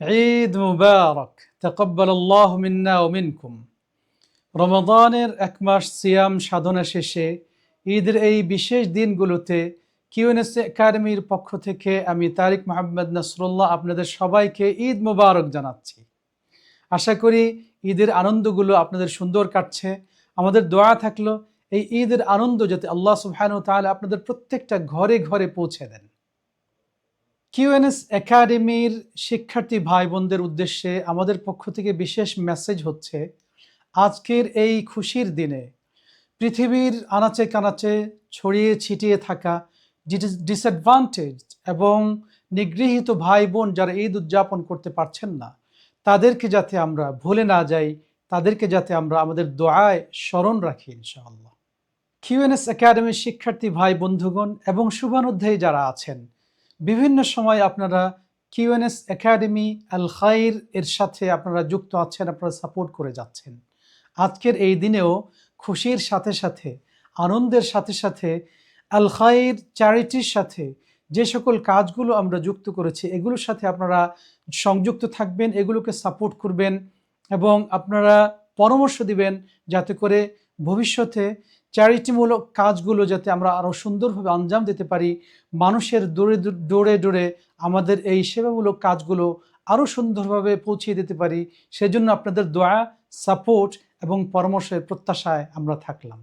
ঈদ মুবারক, তাকাব্বালাল্লাহু মিন্না ওয়া মিনকুম। রমাদানের এক মাস সিয়াম সাধনা শেষে ঈদের এই বিশেষ দিনগুলোতে কিউএনএস একাডেমির পক্ষ থেকে আমি তারিক মোহাম্মদ নাসরুল্লাহ আপনাদের সবাইকে ঈদ মুবারক জানাচ্ছি। আশা করি ঈদের আনন্দগুলো আপনাদের সুন্দর কাটছে। আমাদের দোয়া থাকলো এই ঈদের আনন্দ যাতে আল্লাহ সুবহানাহু ওয়া তাআলা আপনাদের প্রত্যেকটা ঘরে ঘরে পৌঁছে দেন। কিউএনএস একাডেমির শিক্ষার্থী ভাই বোনদের উদ্দেশ্যে আমাদের পক্ষ থেকে বিশেষ মেসেজ হচ্ছে, আজকের এই খুশির দিনে পৃথিবীর আনাচে কানাচে ছড়িয়ে ছিটিয়ে থাকা ডিসঅ্যাডভান্টেজ এবং নিগৃহীত ভাই বোন যারা ঈদ উদযাপন করতে পারছেন না, তাদেরকে যাতে আমরা ভুলে না যাই, তাদেরকে যাতে আমরা আমাদের দোয়ায় স্মরণ রাখি ইনশাআল্লাহ। কিউএনএস একাডেমির শিক্ষার্থী ভাই বন্ধুগণ এবং শুভানুধ্যায়ী যারা আছেন, বিভিন্ন সময় আপনারা কিউএনএস একাডেমি আল খাইর এর সাথে আপনারা যুক্ত আছেন, আপনারা সাপোর্ট করে যাচ্ছেন। আজকের এই দিনেও খুশির সাথে সাথে, আনন্দের সাথে সাথে আল খাইর চ্যারিটির সাথে যে সকল কাজগুলো আমরা যুক্ত করেছি এগুলোর সাথে আপনারা সংযুক্ত থাকবেন, এগুলোকে সাপোর্ট করবেন এবং আপনারা পরামর্শ দিবেন যাতে করে ভবিষ্যতে চ্যারিটিমূলক কাজগুলো যাতে আমরা আরও সুন্দরভাবে আঞ্জাম দিতে পারি, মানুষের দৌড়ে দৌড়ে আমাদের এই সেবামূলক কাজগুলো আরও সুন্দরভাবে পৌঁছিয়ে দিতে পারি। সেজন্য আপনাদের দোয়া, সাপোর্ট এবং পরামর্শের প্রত্যাশায় আমরা থাকলাম।